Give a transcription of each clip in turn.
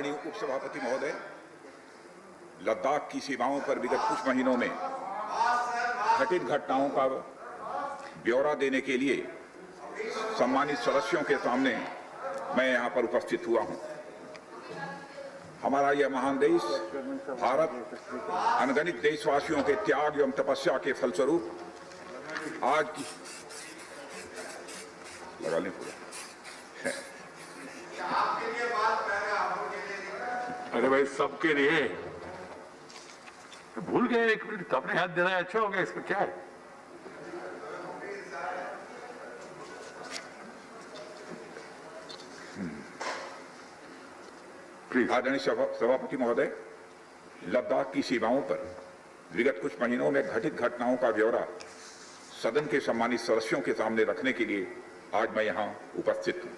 माननीय उपसभापति महोदय, लद्दाख की सीमाओं पर विगत कुछ महीनों में घटित घटनाओं का ब्यौरा देने के लिए सम्मानित सदस्यों के सामने मैं यहाँ पर उपस्थित हुआ हूँ। हमारा यह महान देश भारत अनगिनत देशवासियों के त्याग एवं तपस्या के फलस्वरूप आज की लगा लें पूरा। अरे भाई सबके लिए भूल गए, एक मिनट तो अपने हाथ देना है, अच्छा हो गया, इसमें क्या है। आदरणीय सभापति महोदय, लद्दाख की सीमाओं पर विगत कुछ महीनों में घटित घटनाओं का ब्यौरा सदन के सम्मानित सदस्यों के सामने रखने के लिए आज मैं यहाँ उपस्थित हूँ।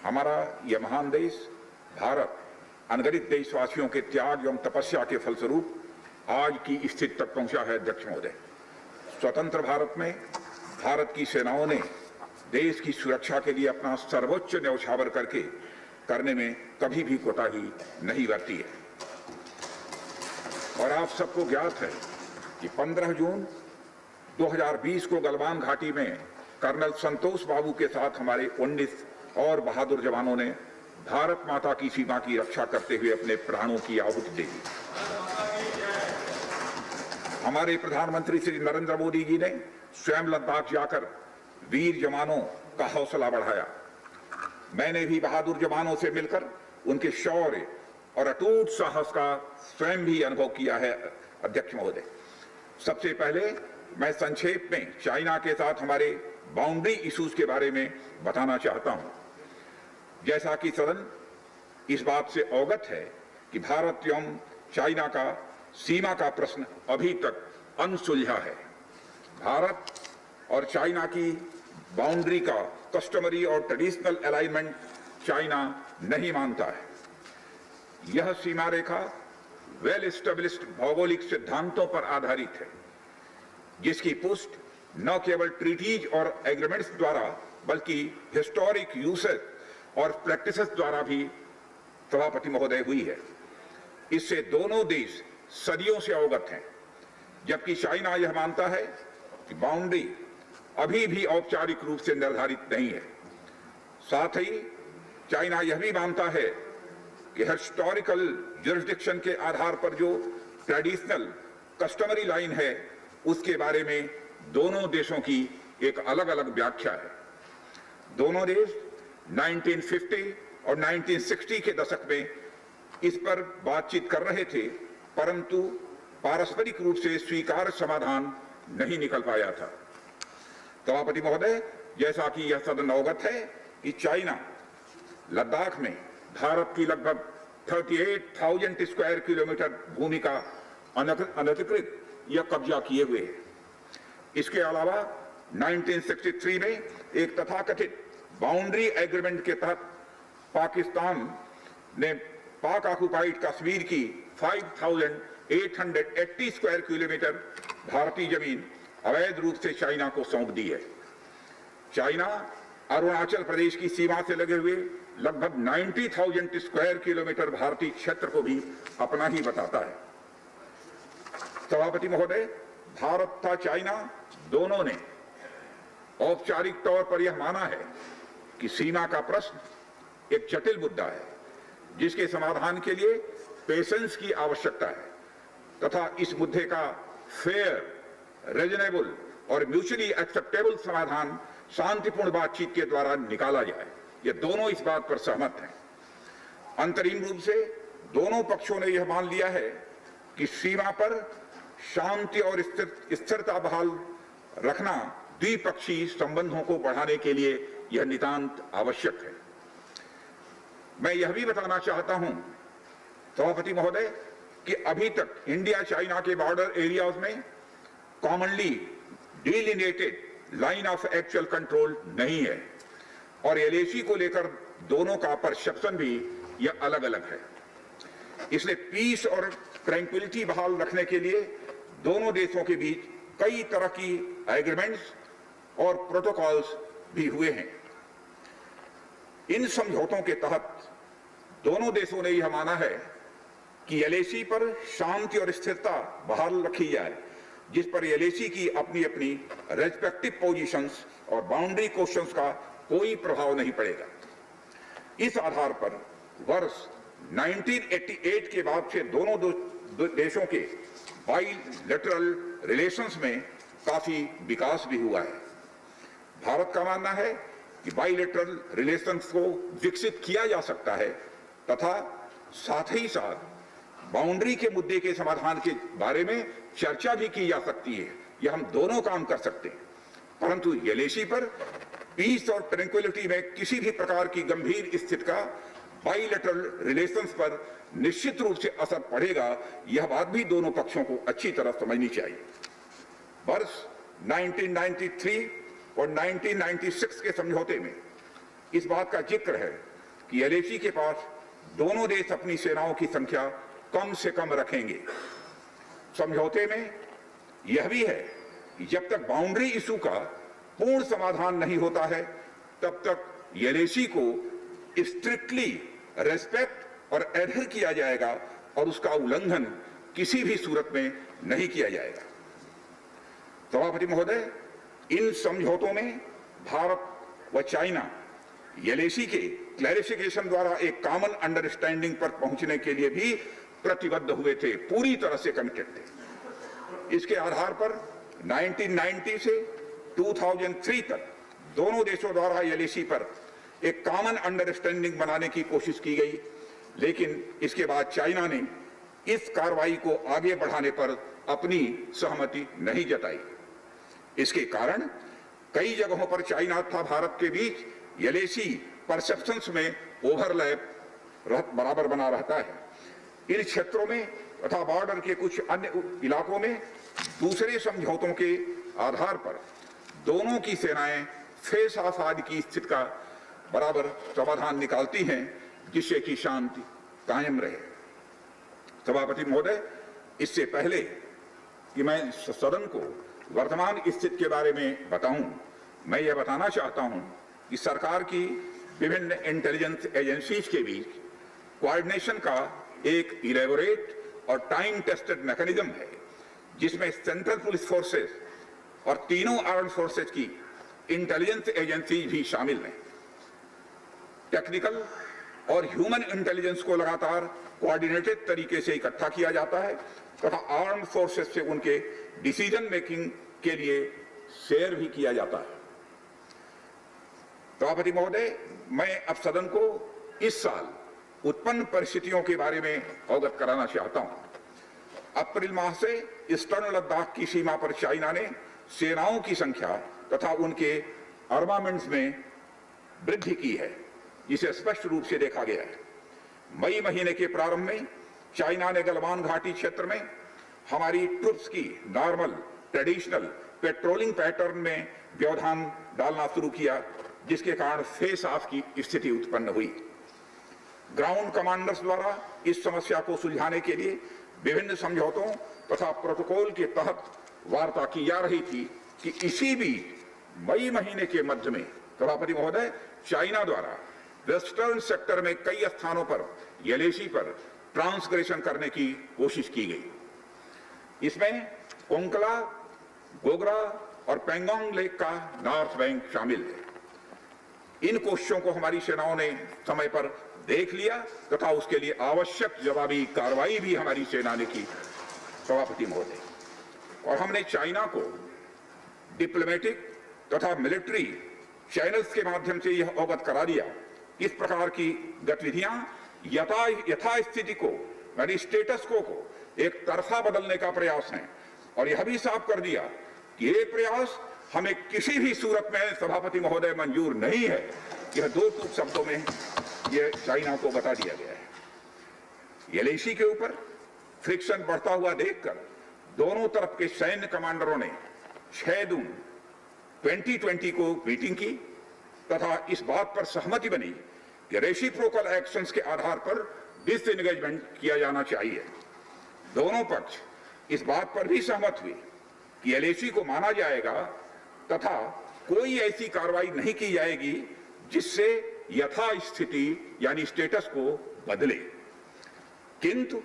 हमारा यह महान देश भारत अनगिनत देशवासियों के त्याग एवं तपस्या के फलस्वरूप आज की स्थिति तक पहुंचा है। अध्यक्ष महोदय, स्वतंत्र भारत में भारत की सेनाओं ने देश की सुरक्षा के लिए अपना सर्वोच्च न्यौछावर करने में कभी भी कोताही नहीं बरती है। और आप सबको ज्ञात है कि 15 जून 2020 को गलवान घाटी में कर्नल संतोष बाबू के साथ हमारे 19 और बहादुर जवानों ने भारत माता की सीमा की रक्षा करते हुए अपने प्राणों की आहुति दे दी। हमारे प्रधानमंत्री श्री नरेंद्र मोदी जी ने स्वयं लद्दाख जाकर वीर जवानों का हौसला बढ़ाया। मैंने भी बहादुर जवानों से मिलकर उनके शौर्य और अटूट साहस का स्वयं भी अनुभव किया है। अध्यक्ष महोदय, सबसे पहले मैं संक्षेप में चाइना के साथ हमारे बाउंड्री इश्यूज के बारे में बताना चाहता हूं। जैसा कि सदन इस बात से अवगत है कि भारत एवं चाइना का सीमा का प्रश्न अभी तक अनसुलझा है। भारत और चाइना की बाउंड्री का कस्टमरी और ट्रेडिशनल अलाइनमेंट चाइना नहीं मानता है। यह सीमा रेखा वेल एस्टेब्लिश्ड भौगोलिक सिद्धांतों पर आधारित है, जिसकी पुष्टि न केवल ट्रीटीज और एग्रीमेंट्स द्वारा बल्कि हिस्टोरिक यूसेज और प्रैक्टिसेस द्वारा भी सभापति महोदय हुई है। इससे दोनों देश सदियों से अवगत हैं, जबकि चाइना यह मानता है कि बाउंड्री अभी भी औपचारिक रूप से निर्धारित नहीं है। साथ ही चाइना यह भी मानता है कि हिस्टोरिकल जुरिस्डिक्शन के आधार पर जो ट्रेडिशनल कस्टमरी लाइन है उसके बारे में दोनों देशों की एक अलग अलग व्याख्या है। दोनों देश 1950 और 1960 के दशक में इस पर बातचीत कर रहे थे, परंतु पारस्परिक रूप से स्वीकार्य समाधान नहीं निकल पाया था। सभापति महोदय, जैसा कि यह सदन अवगत है कि चाइना लद्दाख में भारत की लगभग 38,000 स्क्वायर किलोमीटर भूमि का अनधिकृत या कब्जा किए हुए है। इसके अलावा 1963 में एक तथाकथित बाउंड्री एग्रीमेंट के तहत पाकिस्तान ने पाक ऑक्युपाइड कश्मीर की 5,880 स्क्वायर किलोमीटर भारतीय जमीन अवैध रूप से चाइना को सौंप दी है। चाइना अरुणाचल प्रदेश की सीमा से लगे हुए लगभग 90,000 स्क्वायर किलोमीटर भारतीय क्षेत्र को भी अपना ही बताता है। सभापति महोदय, भारत तथा चाइना दोनों ने औपचारिक तौर पर यह माना है कि सीमा का प्रश्न एक जटिल मुद्दा है, जिसके समाधान के लिए पेशेंस की आवश्यकता है तथा इस मुद्दे का फेयर, रीजनेबल और म्यूचुअली एक्सेप्टेबल समाधान शांतिपूर्ण बातचीत के द्वारा निकाला जाए। ये दोनों इस बात पर सहमत हैं। अंतरिम रूप से दोनों पक्षों ने यह मान लिया है कि सीमा पर शांति और स्थिरता बहाल रखना द्विपक्षीय संबंधों को बढ़ाने के लिए यह नितांत आवश्यक है। मैं यह भी बताना चाहता हूं सभापति महोदय कि अभी तक इंडिया चाइना के बॉर्डर एरियाज में commonly delineated line of actual control नहीं है और एलएसी को लेकर दोनों का परसेप्शन भी यह अलग अलग है। इसलिए पीस और ट्रैंक्विलिटी बहाल रखने के लिए दोनों देशों के बीच कई तरह की एग्रीमेंट्स और प्रोटोकॉल्स भी हुए हैं। इन समझौतों के तहत दोनों देशों ने यह माना है कि एलएसी पर शांति और स्थिरता बहाल रखी जाए, जिस पर एलएसी की अपनी अपनी रेस्पेक्टिव पोजीशंस और बाउंड्री क्वेश्चंस का कोई प्रभाव नहीं पड़ेगा। इस आधार पर वर्ष 1988 के बाद से दोनों देशों के बाइलेटरल रिलेशंस में काफी विकास भी हुआ है। भारत का मानना है कि बाइलेटरल रिलेशंस को विकसित किया जा सकता है तथा साथ ही साथ बाउंड्री के मुद्दे के समाधान के बारे में चर्चा भी की जा सकती है। यह हम दोनों काम कर सकते हैं, परंतु एलएसी पर पीस और ट्रैंक्विलिटी में किसी भी प्रकार की गंभीर स्थिति का बाइलेटरल रिलेशंस पर निश्चित रूप से असर पड़ेगा, यह बात भी दोनों पक्षों को अच्छी तरह समझनी चाहिए। वर्ष 1993 और 1996 के समझौते में इस बात का जिक्र है कि एलएसी के पास दोनों देश अपनी सेनाओं की संख्या कम से कम रखेंगे। समझौते में यह भी है कि जब तक बाउंड्री इशू का पूर्ण समाधान नहीं होता है, तब तक एलएसी को स्ट्रिक्टली रेस्पेक्ट और एडहर किया जाएगा और उसका उल्लंघन किसी भी सूरत में नहीं किया जाएगा। सभापति महोदय, इन समझौतों में भारत व चाइना एलएसी के क्लैरिफिकेशन द्वारा एक कॉमन अंडरस्टैंडिंग पर पहुंचने के लिए भी प्रतिबद्ध हुए थे, पूरी तरह से कमिटेड थे। इसके आधार पर 1990 से 2003 तक दोनों देशों द्वारा एलएसी पर एक कॉमन अंडरस्टैंडिंग बनाने की कोशिश की गई, लेकिन इसके बाद चाइना ने इस कार्रवाई को आगे बढ़ाने पर अपनी सहमति नहीं जताई। इसके कारण कई जगहों पर चाइना तथा भारत के बीच एलएसी परसेप्शंस में ओवरलैप बराबर बना रहता है। इन क्षेत्रों में तथा बॉर्डर के कुछ अन्य इलाकों में दूसरे समझौतों के आधार पर दोनों की सेनाएं फेस ऑफ आदि की स्थिति का बराबर समाधान निकालती हैं, जिससे कि शांति कायम रहे। सभापति महोदय, इससे पहले कि मैं सदन को वर्तमान स्थिति के बारे में बताऊं, मैं यह बताना चाहता हूं कि सरकार की विभिन्न इंटेलिजेंस एजेंसीज के बीच कोऑर्डिनेशन का एक इलेबोरेट और टाइम टेस्टेड मैकेनिज्म है, जिसमें सेंट्रल पुलिस फोर्सेस और तीनों आर्म्ड फोर्सेस की इंटेलिजेंस एजेंसीज भी शामिल हैं। टेक्निकल और ह्यूमन इंटेलिजेंस को लगातार कोऑर्डिनेटेड तरीके से इकट्ठा किया जाता है तथा आर्म्ड फोर्सेस से उनके डिसीजन मेकिंग के लिए शेयर भी किया जाता है। सभापति महोदय, मैं अब सदन को इस साल उत्पन्न परिस्थितियों के बारे में अवगत कराना चाहता हूं। अप्रैल माह से ईस्टर्न लद्दाख की सीमा पर चाइना ने सेनाओं की संख्या तथा उनके आर्मामेंट्स में वृद्धि की है, जिसे स्पष्ट रूप से देखा गया है। मई महीने के प्रारंभ में चाइना ने गलवान घाटी क्षेत्र में हमारी ट्रुप्स की नॉर्मल ट्रेडिशनल पेट्रोलिंग पैटर्न में व्यवधान डालना शुरू किया, जिसके कारण फेस ऑफ की स्थिति उत्पन्न हुई। ग्राउंड कमांडर्स द्वारा इस समस्या को सुलझाने के लिए विभिन्न समझौतों तथा प्रोटोकॉल के तहत वार्ता की जा रही थी कि इसी बीच मई महीने के मध्य में सभापति महोदय, चाइना द्वारा वेस्टर्न सेक्टर में कई स्थानों पर एलएसी पर ट्रांसग्रेशन करने की कोशिश की गई। इसमें कोंकला, गोगरा और पेंगोंग लेक का नॉर्थ बैंक शामिल है। इन कोशिशों को हमारी सेनाओं ने समय पर देख लिया तथा उसके लिए आवश्यक जवाबी कार्रवाई भी हमारी सेना ने की, सभापति महोदय। और हमने चाइना को डिप्लोमेटिक तथा मिलिट्री चैनल्स के माध्यम से यह अवगत करा दिया इस प्रकार की गतिविधियां यथास्थिति को, यानी स्टेटस को एक तरफा बदलने का प्रयास है, और यह भी साफ कर दिया कि ये प्रयास हमें किसी भी सूरत में, सभापति महोदय, मंजूर नहीं है। यह दो टूक शब्दों में यह चाइना को बता दिया गया है। एलएसी के ऊपर फ्रिक्शन बढ़ता हुआ देखकर दोनों तरफ के सैन्य कमांडरों ने 6 जून 2020 को मीटिंग की तथा इस बात पर सहमति बनी कि रेसिप्रोकल एक्शंस के आधार पर डिसएंगेजमेंट किया जाना चाहिए। दोनों पक्ष इस बात पर भी सहमत हुए कि एलएसी को माना जाएगा तथा कोई ऐसी कार्रवाई नहीं की जाएगी जिससे यथास्थिति यानी स्टेटस को बदले। किंतु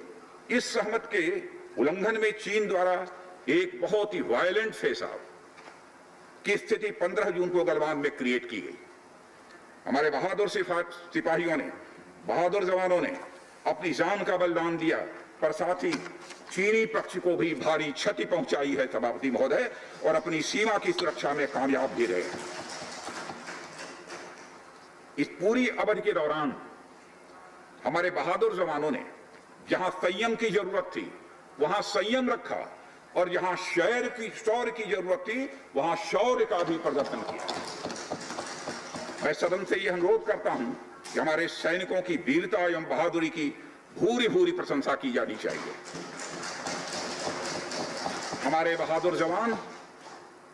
इस सहमति के उल्लंघन में चीन द्वारा एक बहुत ही वायलेंट फेस ऑफ की स्थिति 15 जून को गलवान में क्रिएट की गई। हमारे बहादुर सिपाहियों ने, बहादुर जवानों ने अपनी जान का बलिदान दिया, पर साथ ही चीनी पक्ष को भी भारी क्षति पहुंचाई है सभापति महोदय, और अपनी सीमा की सुरक्षा में कामयाब भी रहे। इस पूरी अवधि के दौरान हमारे बहादुर जवानों ने जहां संयम की जरूरत थी वहां संयम रखा, और जहां शौर्य की जरूरत थी वहां शौर्य का भी प्रदर्शन किया। मैं सदन से यह अनुरोध करता हूं कि हमारे सैनिकों की वीरता एवं बहादुरी की भूरी भूरी प्रशंसा की जानी चाहिए। हमारे बहादुर जवान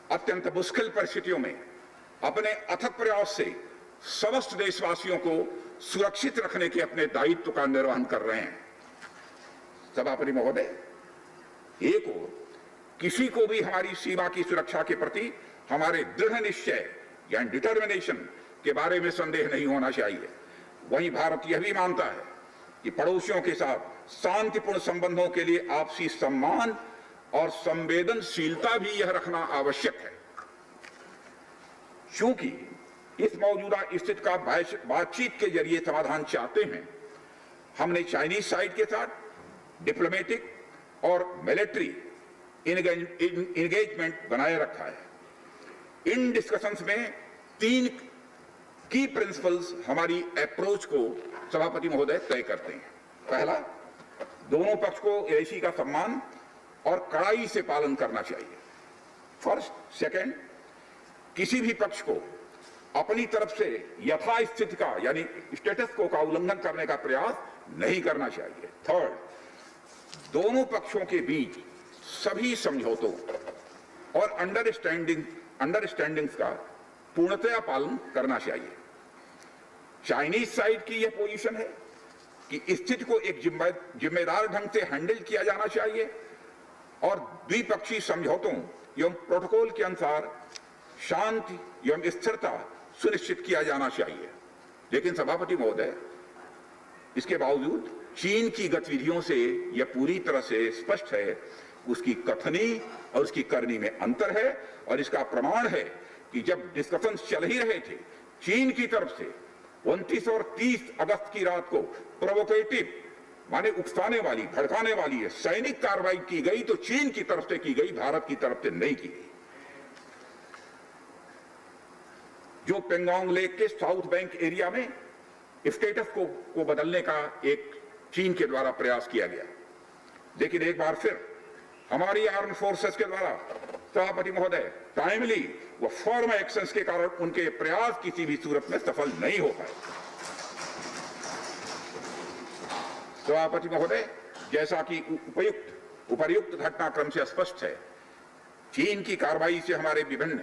अत्यंत मुश्किल परिस्थितियों में अपने अथक प्रयास से समस्त देशवासियों को सुरक्षित रखने के अपने दायित्व का निर्वहन कर रहे हैं। सभापति महोदय, एक ओर किसी को भी हमारी सीमा की सुरक्षा के प्रति हमारे दृढ़ निश्चय या डिटर्मिनेशन के बारे में संदेह नहीं होना चाहिए, वहीं भारत यह भी मानता है कि पड़ोसियों के साथ शांतिपूर्ण संबंधों के लिए आपसी सम्मान और संवेदनशीलता भी यह रखना आवश्यक है। चूंकि इस मौजूदा स्थिति का बातचीत के जरिए समाधान चाहते हैं, हमने चाइनीज साइड के साथ डिप्लोमेटिक और मिलिट्री इंगेजमेंट बनाए रखा है। इन डिस्कशंस में 3 की प्रिंसिपल्स हमारी अप्रोच को सभापति महोदय तय करते हैं। पहला, दोनों पक्ष को एलएसी का सम्मान और कड़ाई से पालन करना चाहिए। फर्स्ट। सेकंड, किसी भी पक्ष को अपनी तरफ से यथास्थिति का यानी स्टेटस को का उल्लंघन करने का प्रयास नहीं करना चाहिए। थर्ड, दोनों पक्षों के बीच सभी समझौतों और अंडरस्टैंडिंग्स का पूर्णतया पालन करना चाहिए। चाइनीज साइड की यह पोजीशन है कि स्थिति को एक जिम्मेदार ढंग से हैंडल किया जाना चाहिए और द्विपक्षीय समझौतों एवं प्रोटोकॉल के अनुसार शांति एवं स्थिरता सुनिश्चित किया जाना चाहिए। लेकिन सभापति महोदय, इसके बावजूद चीन की गतिविधियों से यह पूरी तरह से स्पष्ट है, उसकी कथनी और उसकी करनी में अंतर है। और इसका प्रमाण है कि जब डिस्कशन चल ही रहे थे, चीन की तरफ से 29 और 30 अगस्त की रात को प्रोवोकेटिव माने उकसाने वाली, भड़काने वाली है सैनिक कार्रवाई की गई, तो चीन की तरफ से की गई, भारत की तरफ से नहीं की गई। जो पेंगोंग लेक के साउथ बैंक एरिया में स्टेटस को बदलने का एक चीन के द्वारा प्रयास किया गया, लेकिन एक बार फिर हमारी आर्म फोर्सेस के द्वारा सभापति महोदय टाइमली व फॉर्म एक्शंस के कारण उनके प्रयास किसी भी सूरत में सफल नहीं हो पाए। सभापति महोदय, जैसा कि उपर्युक्त घटनाक्रम से स्पष्ट है, चीन की कार्रवाई से हमारे विभिन्न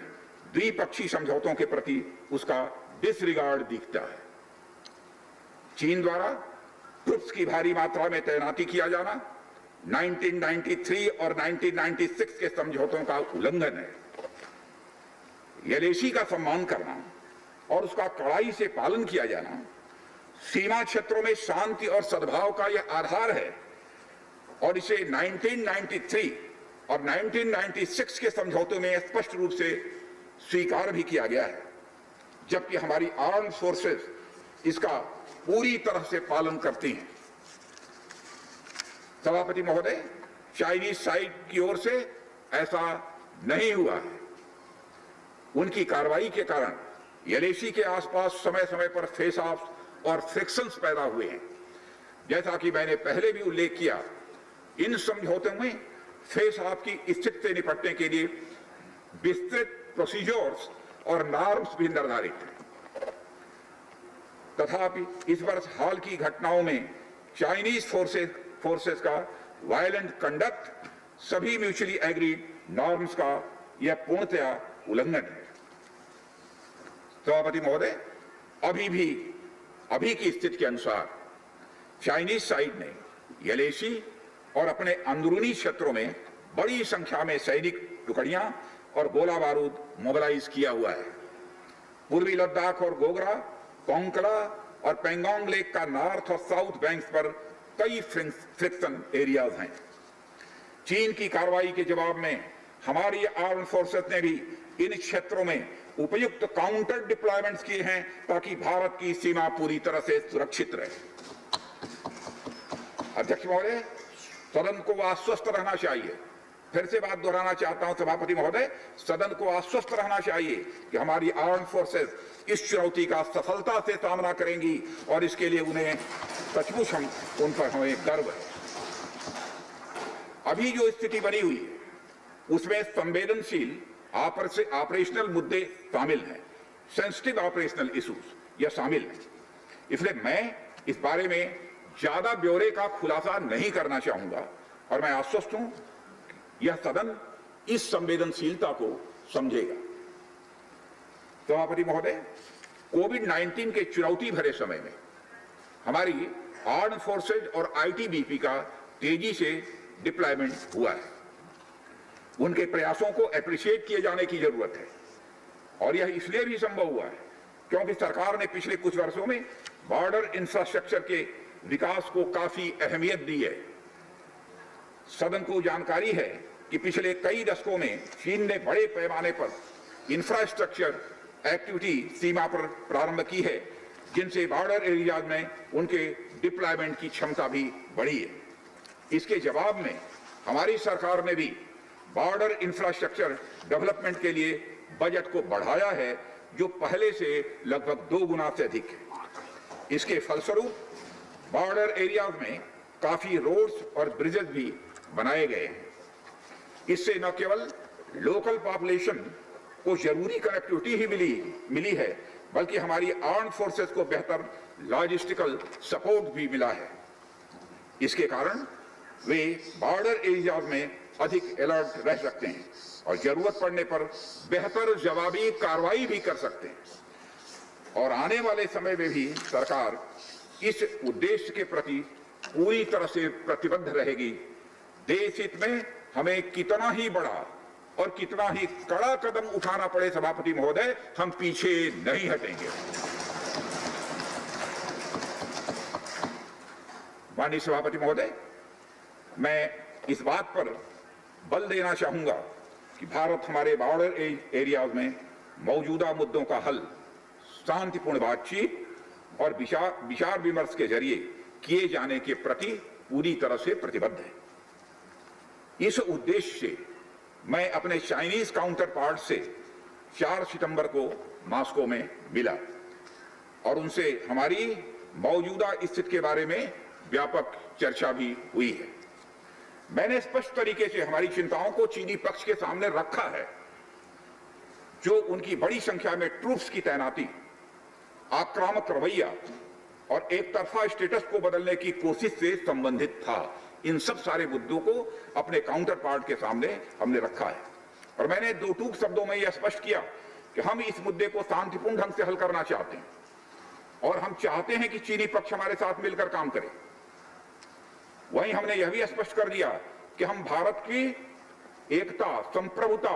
द्विपक्षीय समझौतों के प्रति उसका डिसरिगार्ड दिखता है। चीन द्वारा ट्रुप्स की भारी मात्रा में तैनाती किया जाना 1993 और 1996 के समझौतों का उल्लंघन है। एलएसी का सम्मान करना और उसका कड़ाई से पालन किया जाना सीमा क्षेत्रों में शांति और सद्भाव का यह आधार है, और इसे 1993 और 1996 के समझौतों में स्पष्ट रूप से स्वीकार भी किया गया है, जबकि हमारी आर्म फोर्सेस इसका पूरी तरह से पालन करती हैं। सभापति महोदय, चाइनीज साइड की ओर से ऐसा नहीं हुआ है। उनकी कार्रवाई के कारण एलएसी के आसपास समय समय पर फेस ऑफ और फ्रिक्शंस पैदा हुए हैं। जैसा कि मैंने पहले भी उल्लेख किया, इन समझौतों में फेस ऑफ की स्थिति से निपटने के लिए विस्तृत प्रोसीजर्स और नॉर्म्स भी निर्धारित हैं। तथापि इस वर्ष हाल की घटनाओं में चाइनीज फोर्सेस का वायलेंट कंडक्ट सभी म्यूचुअली एग्रीड नॉर्म्स का यह पूर्णतया उल्लंघन है। सभापति महोदय, अभी की स्थिति के अनुसार चाइनीज साइड ने एलएसी और अपने अंदरूनी क्षेत्रों में बड़ी संख्या में सैनिक टुकड़ियां और गोला बारूद मोबिलाइज किया हुआ है। पूर्वी लद्दाख और गोगरा, कोंकड़ा और पेंगोंग लेक का नॉर्थ और साउथ बैंक्स पर कई फ्रिक्शन एरियाज हैं। चीन की कार्रवाई के जवाब में हमारी आर्म्ड फोर्सेस ने भी इन क्षेत्रों में उपयुक्त काउंटर डिप्लॉयमेंट्स किए हैं ताकि भारत की सीमा पूरी तरह से सुरक्षित रहे। अध्यक्ष महोदय, सदन को आश्वस्त रहना चाहिए, फिर से बात दोहराना चाहता हूं सभापति महोदय, सदन को आश्वस्त रहना चाहिए कि हमारी आर्म्ड फोर्सेस इस चुनौती का सफलता से सामना करेंगी और इसके लिए उन्हें सचमुच उन पर हमें गर्व है। अभी जो स्थिति बनी हुई है उसमें संवेदनशील ऑपरेशनल मुद्दे शामिल हैं, सेंसिटिव ऑपरेशनल इश्यूज यह शामिल है। इसलिए मैं इस बारे में ज्यादा ब्यौरे का खुलासा नहीं करना चाहूंगा और मैं आश्वस्त हूं यह सदन इस संवेदनशीलता को समझेगा। सभापति महोदय, कोविड-19 के चुनौती भरे समय में हमारी आर्म्ड फोर्सेज और आईटीबीपी का तेजी से डिप्लॉयमेंट हुआ है। उनके प्रयासों को एप्रिशिएट किए जाने की जरूरत है और यह इसलिए भी संभव हुआ है क्योंकि सरकार ने पिछले कुछ वर्षों में बॉर्डर इंफ्रास्ट्रक्चर के विकास को काफी अहमियत दी है। सदन को जानकारी है कि पिछले कई दशकों में चीन ने बड़े पैमाने पर इंफ्रास्ट्रक्चर एक्टिविटी सीमा पर प्रारंभ की है, जिनसे बॉर्डर एरियाज में उनके डिप्लॉयमेंट की क्षमता भी बढ़ी है। इसके जवाब में हमारी सरकार ने भी बॉर्डर इंफ्रास्ट्रक्चर डेवलपमेंट के लिए बजट को बढ़ाया है, जो पहले से लगभग 2 गुना से अधिक है। इसके फलस्वरूप बॉर्डर एरियाज में काफी रोड्स और ब्रिजेस भी बनाए गए हैं। इससे न केवल लोकल पॉपुलेशन को जरूरी कनेक्टिविटी ही मिली है, बल्कि हमारी आर्म्ड फोर्सेस को बेहतर लॉजिस्टिकल सपोर्ट भी मिला है। इसके कारण वे बॉर्डर एरियाज में अधिक अलर्ट रह सकते हैं और जरूरत पड़ने पर बेहतर जवाबी कार्रवाई भी कर सकते हैं। और आने वाले समय में भी सरकार इस उद्देश्य के प्रति पूरी तरह से प्रतिबद्ध रहेगी। देश हित में हमें कितना ही बड़ा और कितना ही कड़ा कदम उठाना पड़े सभापति महोदय, हम पीछे नहीं हटेंगे। माननीय सभापति महोदय, मैं इस बात पर बल देना चाहूंगा कि भारत हमारे बॉर्डर एरियाज में मौजूदा मुद्दों का हल शांतिपूर्ण बातचीत और विचार विमर्श के जरिए किए जाने के प्रति पूरी तरह से प्रतिबद्ध है। इस उद्देश्य से मैं अपने चाइनीज काउंटर पार्ट से 4 सितंबर को मॉस्को में मिला और उनसे हमारी मौजूदा स्थिति के बारे में व्यापक चर्चा भी हुई है। मैंने स्पष्ट तरीके से हमारी चिंताओं को चीनी पक्ष के सामने रखा है, जो उनकी बड़ी संख्या में ट्रूप्स की तैनाती, आक्रामक रवैया और एक तरफा स्टेटस को बदलने की कोशिश से संबंधित था। इन सब सारे मुद्दों को अपने काउंटर पार्ट के सामने हमने रखा है और मैंने 2 टूक शब्दों में यह स्पष्ट किया कि हम इस मुद्दे को शांतिपूर्ण ढंग से हल करना चाहते हैं और हम चाहते हैं कि चीनी पक्ष हमारे साथ मिलकर काम करे। वहीं हमने यह भी स्पष्ट कर दिया कि हम भारत की एकता, संप्रभुता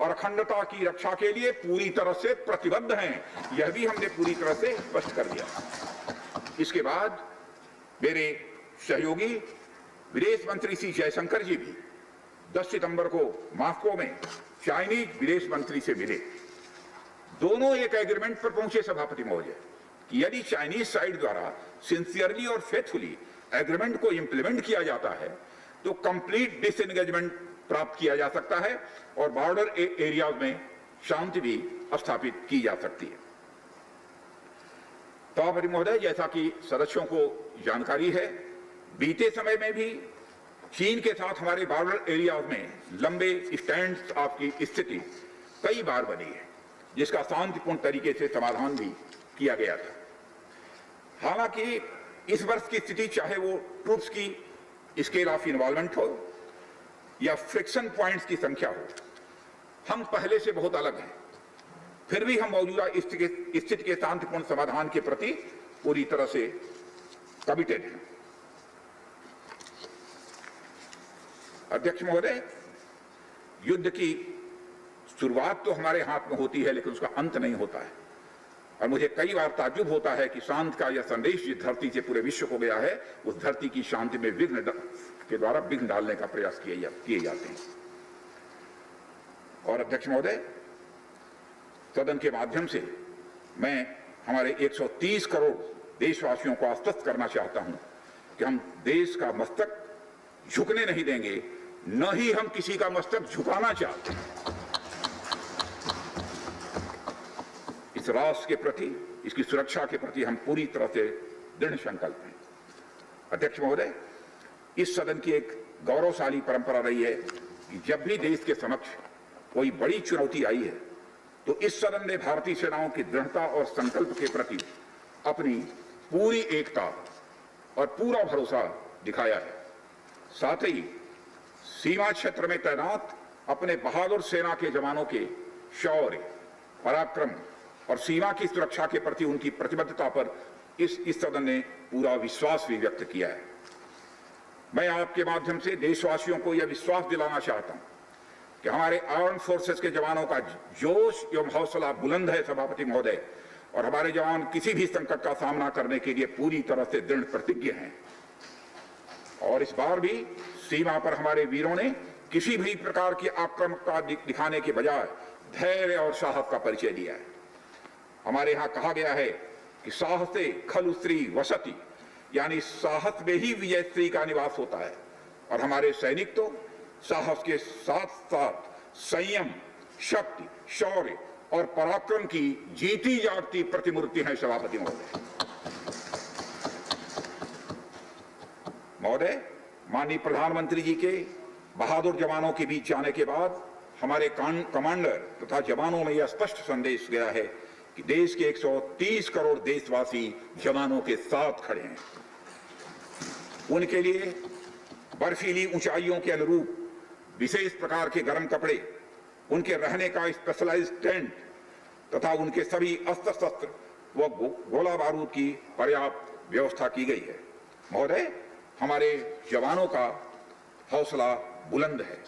और अखंडता की रक्षा के लिए पूरी तरह से प्रतिबद्ध हैं। यह भी हमने पूरी तरह से स्पष्ट कर दिया। इसके बाद मेरे सहयोगी विदेश मंत्री श्री जयशंकर जी भी 10 सितंबर को मॉस्को में चाइनीज विदेश मंत्री से मिले। दोनों एक एग्रीमेंट पर पहुंचे सभापति महोदय कि यदि चाइनीज साइड द्वारा सिंसियरली और फेथफुली एग्रीमेंट को इंप्लीमेंट किया जाता है तो कंप्लीट डिसएंगेजमेंट प्राप्त किया जा सकता है और बॉर्डर एरियाज में शांति भी स्थापित की जा सकती है। सभापति महोदय, जैसा कि सदस्यों को जानकारी है, बीते समय में भी चीन के साथ हमारे बॉर्डर एरियाज में लंबे स्टैंड ऑफ की स्थिति कई बार बनी है, जिसका शांतिपूर्ण तरीके से समाधान भी किया गया था। हालांकि इस वर्ष की स्थिति, चाहे वो ट्रूप्स की स्केल ऑफ इन्वॉल्वमेंट हो या फ्रिक्शन पॉइंट्स की संख्या हो, हम पहले से बहुत अलग हैं। फिर भी हम मौजूदा स्थिति के शांतिपूर्ण समाधान के प्रति पूरी तरह से कमिटेड हैं। अध्यक्ष महोदय, युद्ध की शुरुआत तो हमारे हाथ में होती है, लेकिन उसका अंत नहीं होता है और मुझे कई बार ताज्जुब होता है कि शांति का यह संदेश जिस धरती से पूरे विश्व को गया है, उस धरती की शांति में के द्वारा विघ्न डालने का प्रयास किए जाते हैं। और अध्यक्ष महोदय, सदन के माध्यम से मैं हमारे 130 करोड़ देशवासियों को आश्वस्त करना चाहता हूं कि हम देश का मस्तक झुकने नहीं देंगे, न ही हम किसी का मस्तक झुकाना चाहते हैं। इस राष्ट्र के प्रति, इसकी सुरक्षा के प्रति हम पूरी तरह से दृढ़ संकल्प हैं। अध्यक्ष महोदय, इस सदन की एक गौरवशाली परंपरा रही है कि जब भी देश के समक्ष कोई बड़ी चुनौती आई है तो इस सदन ने भारतीय सेनाओं की दृढ़ता और संकल्प के प्रति अपनी पूरी एकता और पूरा भरोसा दिखाया है। साथ ही सीमा क्षेत्र में तैनात अपने बहादुर सेना के जवानों के शौर्य, पराक्रम और सीमा की सुरक्षा के प्रति उनकी प्रतिबद्धता पर इस सदन ने पूरा विश्वास भी व्यक्त किया है। मैं आपके माध्यम से देशवासियों को यह विश्वास दिलाना चाहता हूं कि हमारे आर्म फोर्सेस के जवानों का जोश एवं हौसला बुलंद है सभापति महोदय, और हमारे जवान किसी भी संकट का सामना करने के लिए पूरी तरह से दृढ़ प्रतिज्ञ हैं। और इस बार भी सीमा पर हमारे वीरों ने किसी भी प्रकार की आक्रामकता दिखाने के बजाय धैर्य और साहस का परिचय दिया है। हमारे यहाँ कहा गया है कि साहसे खलु स्त्री वसति, यानी साहस में ही विजय स्त्री का निवास होता है। और हमारे सैनिक तो साहस के साथ साथ संयम, शक्ति, शौर्य और पराक्रम की जीती जागती प्रतिमूर्ति है सभापति महोदय। महोदय, माननीय प्रधानमंत्री जी के बहादुर जवानों के बीच जाने के बाद हमारे कमांडर तथा जवानों में यह स्पष्ट संदेश गया है कि देश के 130 करोड़ देशवासी जवानों के साथ खड़े हैं। उनके लिए बर्फीली ऊंचाइयों के अनुरूप विशेष प्रकार के गर्म कपड़े, उनके रहने का स्पेशलाइज्ड टेंट तथा उनके सभी अस्त्र शस्त्र व गोला बारूद की पर्याप्त व्यवस्था की गई है। महोदय, हमारे जवानों का हौसला बुलंद है।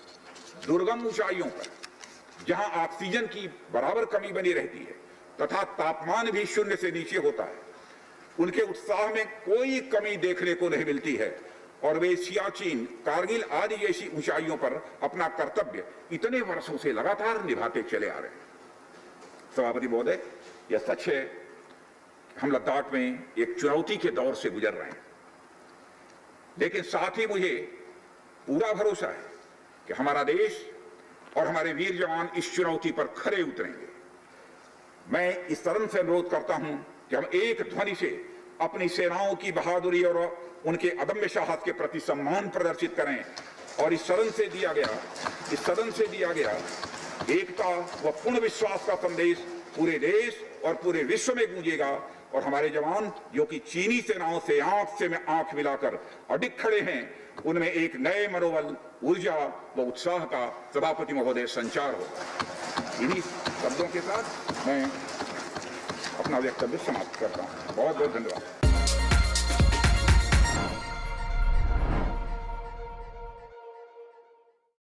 दुर्गम ऊंचाइयों पर जहां ऑक्सीजन की बराबर कमी बनी रहती है तथा तापमान भी शून्य से नीचे होता है, उनके उत्साह में कोई कमी देखने को नहीं मिलती है और वे सियाचिन, कारगिल आदि जैसी ऊंचाइयों पर अपना कर्तव्य इतने वर्षों से लगातार निभाते चले आ रहे हैं। सभापति महोदय, यह सच है हम लद्दाख में एक चुनौती के दौर से गुजर रहे हैं, लेकिन साथ ही मुझे पूरा भरोसा है कि हमारा देश और हमारे वीर जवान इस चुनौती पर खरे उतरेंगे। मैं इस सदन से अनुरोध करता हूं कि हम एक ध्वनि से अपनी सेनाओं की बहादुरी और उनके अदम्य साहस के प्रति सम्मान प्रदर्शित करें और इस सदन से दिया गया एकता व पूर्ण विश्वास का संदेश पूरे देश और पूरे विश्व में गूंजेगा और हमारे जवान जो कि चीनी सेनाओं से आंख मिलाकर अडिग खड़े हैं, उनमें एक नए मनोबल, ऊर्जा व उत्साह का सभापति महोदय संचार होगा। इन्हीं शब्दों के साथ मैं अपना वक्तव्य समाप्त करता हूँ। बहुत बहुत धन्यवाद।